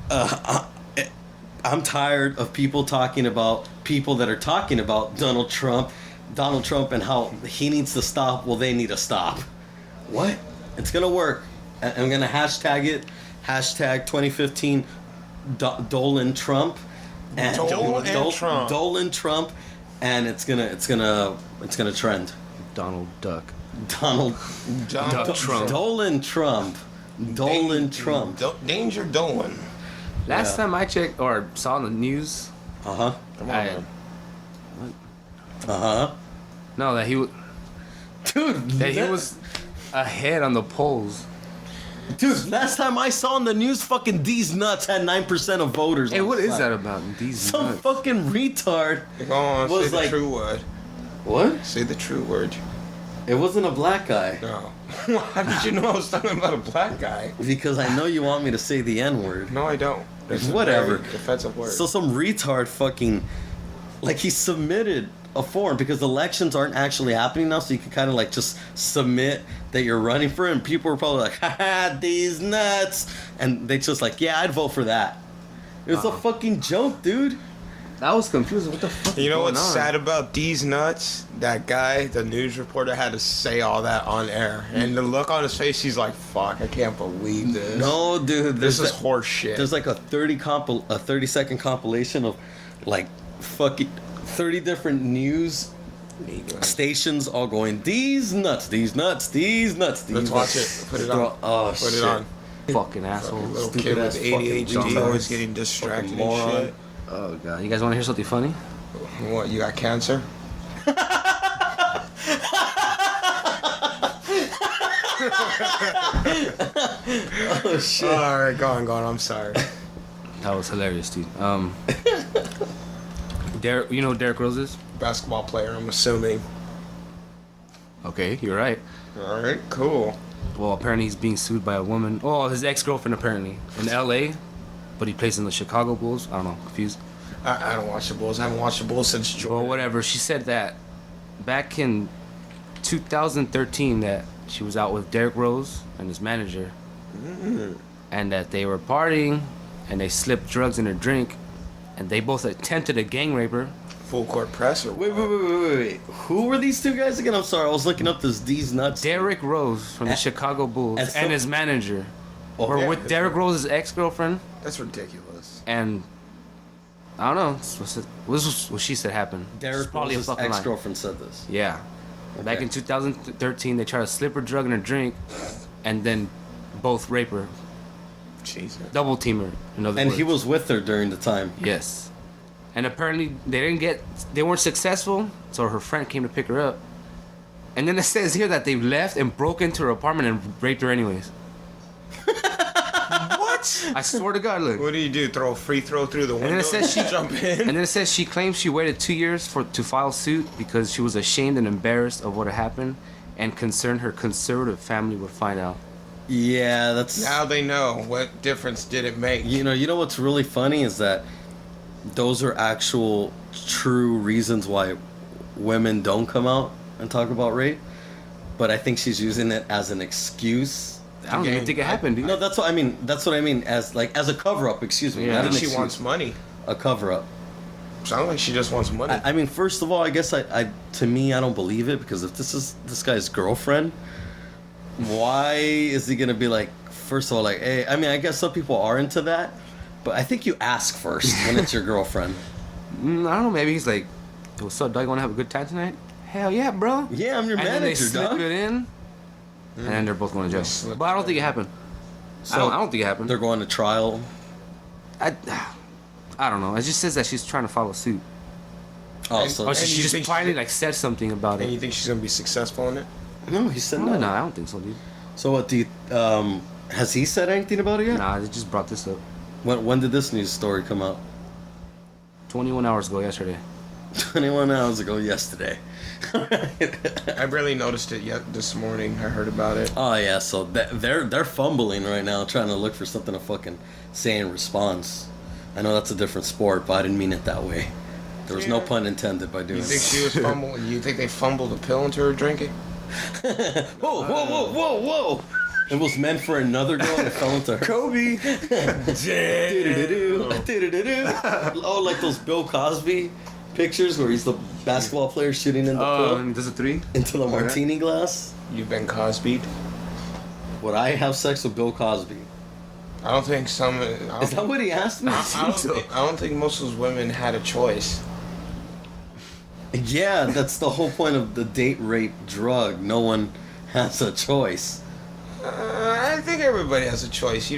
I'm tired of people talking about people that are talking about Donald Trump, and how he needs to stop. Well, they need to stop. What? It's gonna work. I'm gonna hashtag it. hashtag 2015 Dolan Trump. And Dolan Trump, and it's gonna trend. Donald Duck. Donald Trump. Dolan Trump. Danger Dolan. Last time I checked or saw on the news. Come on, man. No, that he was. Dude, That he was ahead on the polls. Dude, last time I saw on the news, fucking these nuts had 9% of voters. Hey, what is that about? These Some nuts? fucking retard. Go on, Was say like- the true word. What? Say the true word. It wasn't a black guy. No. How did you know I was talking about a black guy? Because I know you want me to say the N word. No, I don't. That's a Whatever. very offensive word. So some retard fucking, like, he submitted a form because elections aren't actually happening now, so you can kind of like just submit that you're running for it, and people were probably like, haha, these nuts, and they just like, yeah, I'd vote for that. It was a fucking joke, dude. That was confusing. What the fuck? You know is what's going on? sad about these nuts? That guy, the news reporter, had to say all that on air. And the look on his face, he's like, fuck, I can't believe this. No, dude, This is horse shit. There's like a 30-second compilation of like fucking 30 different news stations all going, these nuts, these nuts, these nuts, these Let's nuts. watch it. Put it on. Oh, Put shit. it on. Fucking asshole. Little Stupid kid with ass fucking ADHD retard. always getting distracted Fucking and moron. shit. Oh god. You guys want to hear something funny? What, you got cancer? Oh shit. Alright, go on. I'm sorry. That was hilarious, dude. Derek, you know who Derek Rose is? Basketball player, I'm assuming. Okay, you're right. Alright, cool. Well, apparently he's being sued by a woman. Oh, his ex-girlfriend apparently in L.A., but he plays in the Chicago Bulls. I don't know, confused. I don't watch the Bulls. I haven't watched the Bulls since Well, Jordan. whatever. She said that back in 2013 that she was out with Derek Rose and his manager, and that they were partying and they slipped drugs in her drink, and they both attempted to gang rape her. Full court press or Wait. Who were these two guys again? I'm sorry, I was looking up this these nuts. Derek Rose from the Chicago Bulls and so- and his manager Oh, were yeah. with Derek Rose's ex-girlfriend, That's ridiculous. and I don't know. This was what she said happened. Derek It's probably Rose's a fucking lie. ex-girlfriend said this. Yeah. Back in 2013, they tried to slip her drug in her drink, and then both rape her, Jesus. double team her. In other And words. he was with her during the time. Yes. And apparently they weren't successful, so her friend came to pick her up. And then it says here that they left and broke into her apartment and raped her anyways. What? I swear to God, look. What do you do? Throw a free throw through the window? then it says she- jump in. And then it says she claims she waited 2 years to file suit because she was ashamed and embarrassed of what had happened and concerned her conservative family would find out. Yeah, that's Now they know. What difference did it make? you know what's really funny is that those are actual true reasons why women don't come out and talk about rape. But I think she's using it as an excuse. I don't even think it happened, dude. No, that's what I mean. That's what I mean as a cover up. Excuse me. Yeah. Not I an think she excuse. wants money. A cover up. Sounds like she just wants money. I mean, first of all, I guess to me, I don't believe it because if this is this guy's girlfriend, why is he gonna be like? First of all, like, hey, I mean, I guess some people are into that, but I think you ask first when it's your girlfriend. I don't know. Maybe he's like, "Hey, what's up, dog? You want to have a good time tonight?" Hell yeah, bro. Yeah, I'm your And then they manager, slip dog. it in, and then they're both going to jail. Slip But I don't think it happened. So I don't think it happened. They're going to trial. I don't know. It just says that she's trying to file a suit. Oh, And- so Or and she you just think finally she- like said something about And it. you think she's gonna be successful in it? no, he said No, no. no, I don't think so, dude. So what do you? Has he said anything about it yet? Nah, they just brought this up When did this news story come out? 21 hours ago yesterday. 21 hours ago yesterday. I barely noticed it yet this morning. I heard about it. Oh yeah, so they're fumbling right now, trying to look for something to fucking say in response. I know that's a different sport, but I didn't mean it that way. There was no Yeah. pun intended by doing You think it. she was fumbling? You think they fumbled a pill into her drinking? Whoa! It was meant for another girl and it fell into her. Kobe. Oh, like those Bill Cosby pictures where he's the basketball player shooting in the pool and does a 3? into the martini glass. You've been Cosby'd. Would I have sex with Bill Cosby? I don't think some. Is that what he asked me? I don't think most of those women had a choice. Yeah, that's the whole point of the date rape drug. No one has a choice. I think everybody has a choice.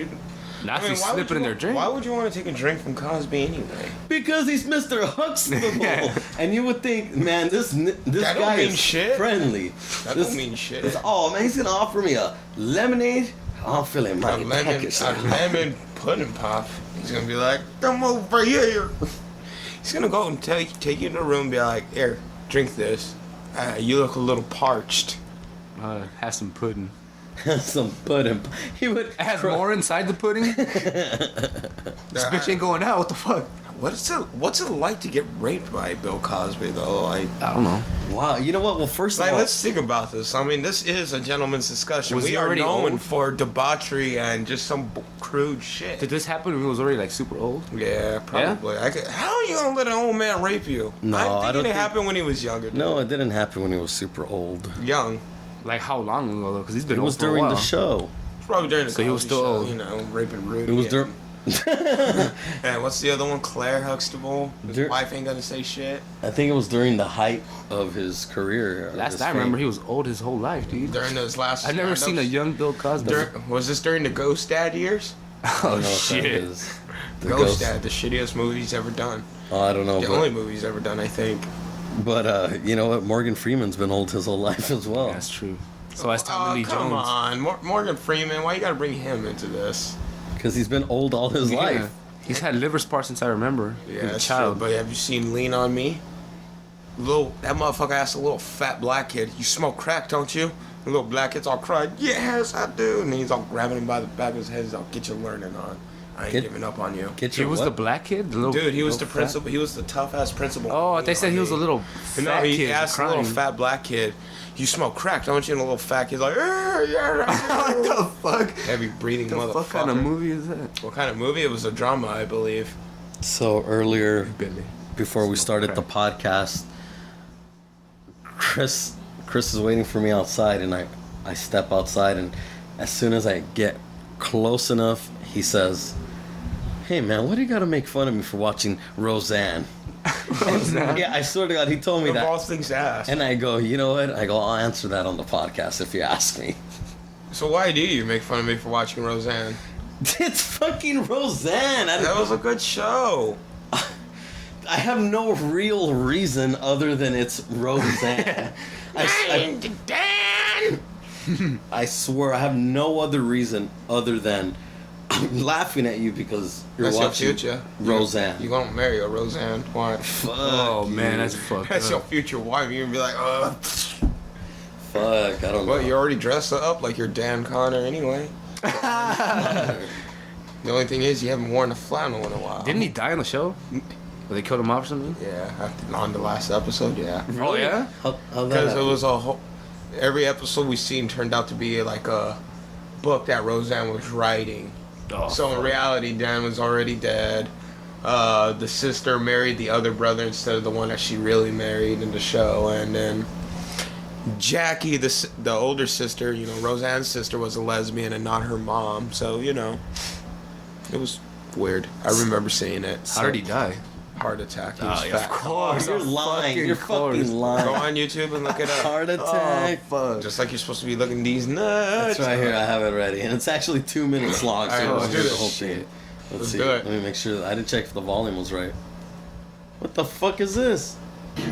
Not if you slip it in their drink. Why would you want to take a drink from Cosby anyway? Because he's Mr. Huxtable. And you would think, man, this That guy don't mean is shit. friendly. That don't mean shit. Oh, man, he's going to offer me a lemonade. I'm feeling A mighty lemon pudding pop. He's going to be like, come over here. He's going to go and take you in the room and be like, here, drink this. You look a little parched. Have some pudding. Some pudding. He would. It has more inside the pudding? This bitch ain't going out. What the fuck? What's it like to get raped by Bill Cosby, though? I don't know. Wow, you know what? Well, first of all, let's think about this. I mean, this is a gentleman's discussion. Was We he are already known old? for debauchery and just some crude shit. Did this happen when he was already like super old? Yeah, probably. How are you gonna let an old man rape you? No, I think it happened when he was younger. no, it didn't happen when he was super old. Young. Like how long ago though? Because he's been It old was for a during while. the show. Probably during the So he was Cosby still show, old. you know, raping Rudy. It was during. And what's the other one? Claire Huxtable. His Dur- wife ain't gonna say shit. I think it was during the height of his career. of Last his I remember, he fame. was old his whole life, dude. During those last. I've never seen a young Bill Cosby. Was this during the Ghost Dad years? I don't know what that shit. is. The Ghost Dad, the shittiest movie he's ever done. Oh, I don't know. The only movie he's ever done, I think. But you know what? Morgan Freeman's been old his whole life as well. That's true. So that's Tommy Lee come Jones. on, Morgan Freeman. Why you gotta bring him into this? Because he's been old all his Yeah. life. He's had liver spots since I remember. Yeah, He was a that's child. true. But have you seen Lean on Me? That motherfucker asked a little fat black kid, "You smoke crack, don't you?" The little black kid's all crying, "Yes, I do." And he's all grabbing him by the back of his head. He's all, "Get your learning on. I ain't giving up on you." Get He your was what? the black kid? The little, Dude, he was the little principal. He was the tough ass principal. Oh, they said he was a little No, fat he kid asked a crying. little fat black kid, "You smoke crack, don't you?" And the little fat kid's like, "Yeah." What the fuck? Heavy breathing The motherfucker. fuck kind of movie is that? What kind of movie? It was a drama, I believe. So earlier, Billy. before we started the podcast, Chris is waiting for me outside, and I step outside, and as soon as I get close enough, he says, "Hey man, what do you gotta make fun of me for watching Roseanne?" Roseanne? Yeah, I swear to God, he told me Of all that. things to ask. And I go, you know what? I'll answer that on the podcast if you ask me. So why do you make fun of me for watching Roseanne? It's fucking Roseanne. That was a good show. I have no real reason other than it's Roseanne. I swear I have no other reason other than I'm laughing at you because you're That's your watching future. Roseanne. You gonna marry a Roseanne? Why? Fuck Oh you. man, that's fucked That's your up. future wife. You're gonna be like, Fuck, I don't Well, know. you already dressed up like you're Dan Connor anyway. The only thing is, you haven't worn a flannel in a while. Didn't he die on the show? Or they killed him off or something? Yeah, on the last episode, yeah. Oh yeah? How that Because it happen? was a whole. Every episode we seen turned out to be like a book that Roseanne was writing. Oh, So in reality, Dan was already dead. The sister married the other brother instead of the one that she really married in the show, and then Jackie, the older sister, you know, Roseanne's sister, was a lesbian and not her mom. So you know, it was weird. I remember seeing it. how did he die? Heart attack. He Oh, was yeah, of fat. course. You're of lying. fucking You're course. fucking Go lying. on YouTube and look it up. Heart attack. Oh, fuck. Just like you're supposed to be looking these nuts. That's right here. I have it ready, and it's actually 2 minutes long. So All right, you let's don't do hear the this whole shit. thing. Let's Let's see. do it. Let me make sure that I didn't check if the volume was right. What the fuck is this?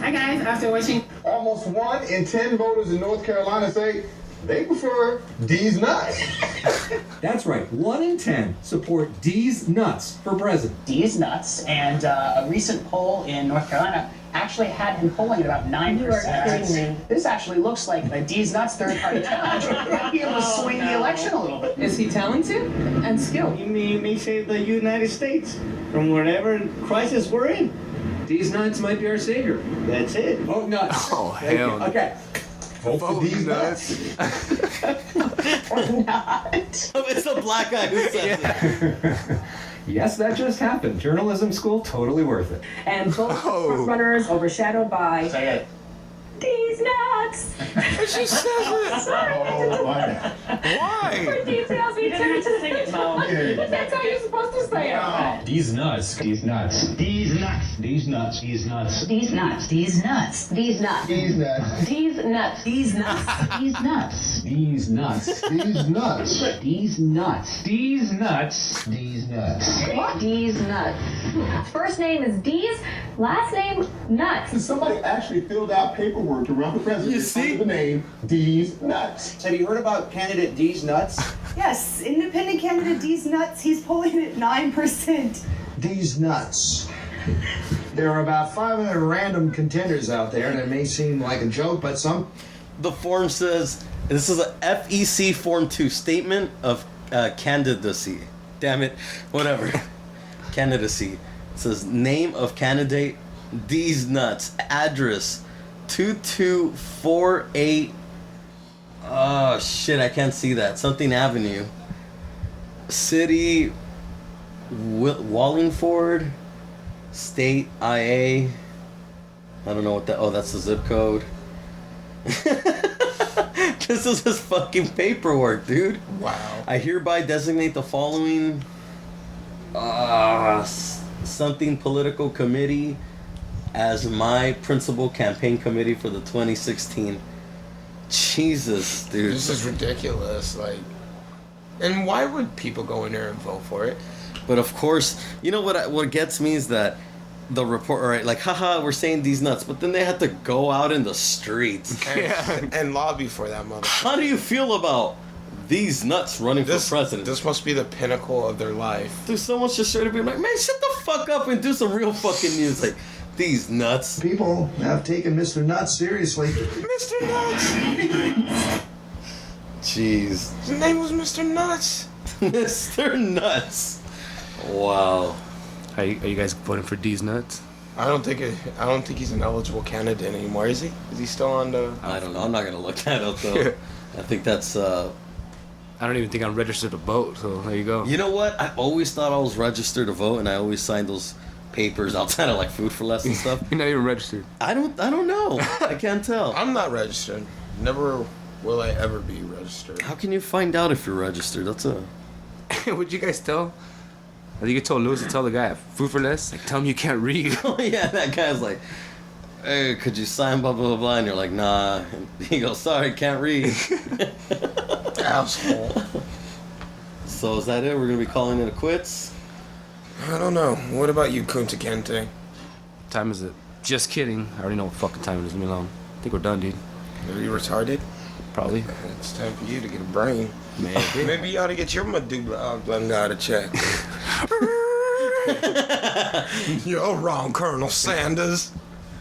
Hi guys, after watching Almost 1 in 10 voters in North Carolina say they prefer D's nuts. That's right, 1 in 10 support D's nuts for president. D's nuts, and a recent poll in North Carolina actually had him polling at about 9%. You are kidding me. This actually looks like a D's nuts third-party challenge. Might be able to swing the election a little bit. is he talented and skilled? He may save the United States from whatever crisis we're in. D's nuts might be our savior. That's it. Vote nuts. Oh, hell no. Okay. Vote for D's nuts. Or not. It's the black guy who says it. Yes, that just happened. Journalism school, totally worth it. And both Oh. runners overshadowed by Say it. these nuts. She says it. Oh, my. Why? Details we have to sing it, Mo. That's how you're supposed to say it. These nuts. These nuts. These nuts. These nuts. These nuts. These nuts. These nuts. These nuts. These nuts. These nuts. These nuts. These nuts. These nuts. These nuts. These nuts. These nuts. These nuts. What? These nuts. First name is Dees, last name Nuts. Somebody actually filled out paperwork to run for president. You see? Under the name These Nuts. Have you heard about candidate D's nuts? Yes, independent candidate D's nuts. He's polling at 9%. These nuts. There are about 500 random contenders out there, and it may seem like a joke, but some. The form says this is a FEC Form 2 statement of candidacy. Damn it, whatever. Candidacy. It says name of candidate, these nuts, address 2248. Oh shit, I can't see that. Something Avenue. City Wallingford. State IA. I don't know what that. Oh, that's the zip code. This is his fucking paperwork, dude. Wow. I hereby designate the following something political committee as my principal campaign committee for the 2016. Jesus, dude. This is ridiculous. Like, and why would people go in there and vote for it? But of course, you know what gets me is that the report, right? Like, haha, we're saying these nuts, but then they had to go out in the streets and lobby for that motherfucker. How do you feel about these nuts running for president? This must be the pinnacle of their life. Dude, someone's just straight to be like, man, shut the fuck up and do some real fucking music. These nuts. People have taken Mr. Nuts seriously. Mr. Nuts! Jeez. His name was Mr. Nuts. Mr. Nuts. Wow. Are you guys voting for D's nuts? I don't think he's an eligible candidate anymore. Is he? Is he still on the? I don't know. I'm not gonna look that up though. I think that's. I don't even think I'm registered to vote. So there you go. You know what? I always thought I was registered to vote, and I always signed those papers outside of like Food for Less and stuff. You're not even registered. I don't know. I can't tell. I'm not registered. Never will I ever be registered. How can you find out if you're registered? That's a. What'd you guys tell? I think you told Lewis to tell the guy at Food for Less, like, tell him you can't read. Oh yeah, that guy's like, hey, could you sign blah blah blah blah? And you're like, nah. And he goes, sorry, can't read. Asshole. So is that it? We're gonna be calling it a quits. I don't know. What about you, Kunta Kinte? Time is it? Just kidding. I already know what fucking time it is. Leave me alone. I think we're done, dude. Are you retarded? Probably. It's time for you to get a brain. Maybe. Maybe you ought to get your medulla oblongata checked. You're wrong, Colonel Sanders.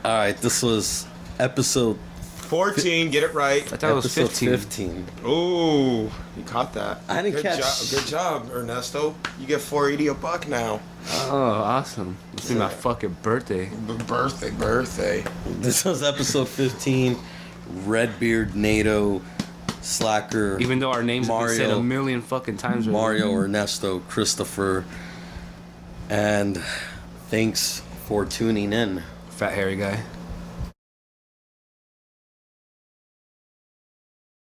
All right, this was episode 14. Get it right. I thought it was episode 15. 15. Ooh, you caught that. I didn't catch. Good job, Ernesto. You get $4.80 a buck now. Oh, awesome. This is my fucking birthday. Birthday. This was episode 15. Redbeard, NATO, Slacker. Even though our names have been said Mario, a million fucking times already. Mario, Ernesto, Christopher, and thanks for tuning in. Fat hairy guy.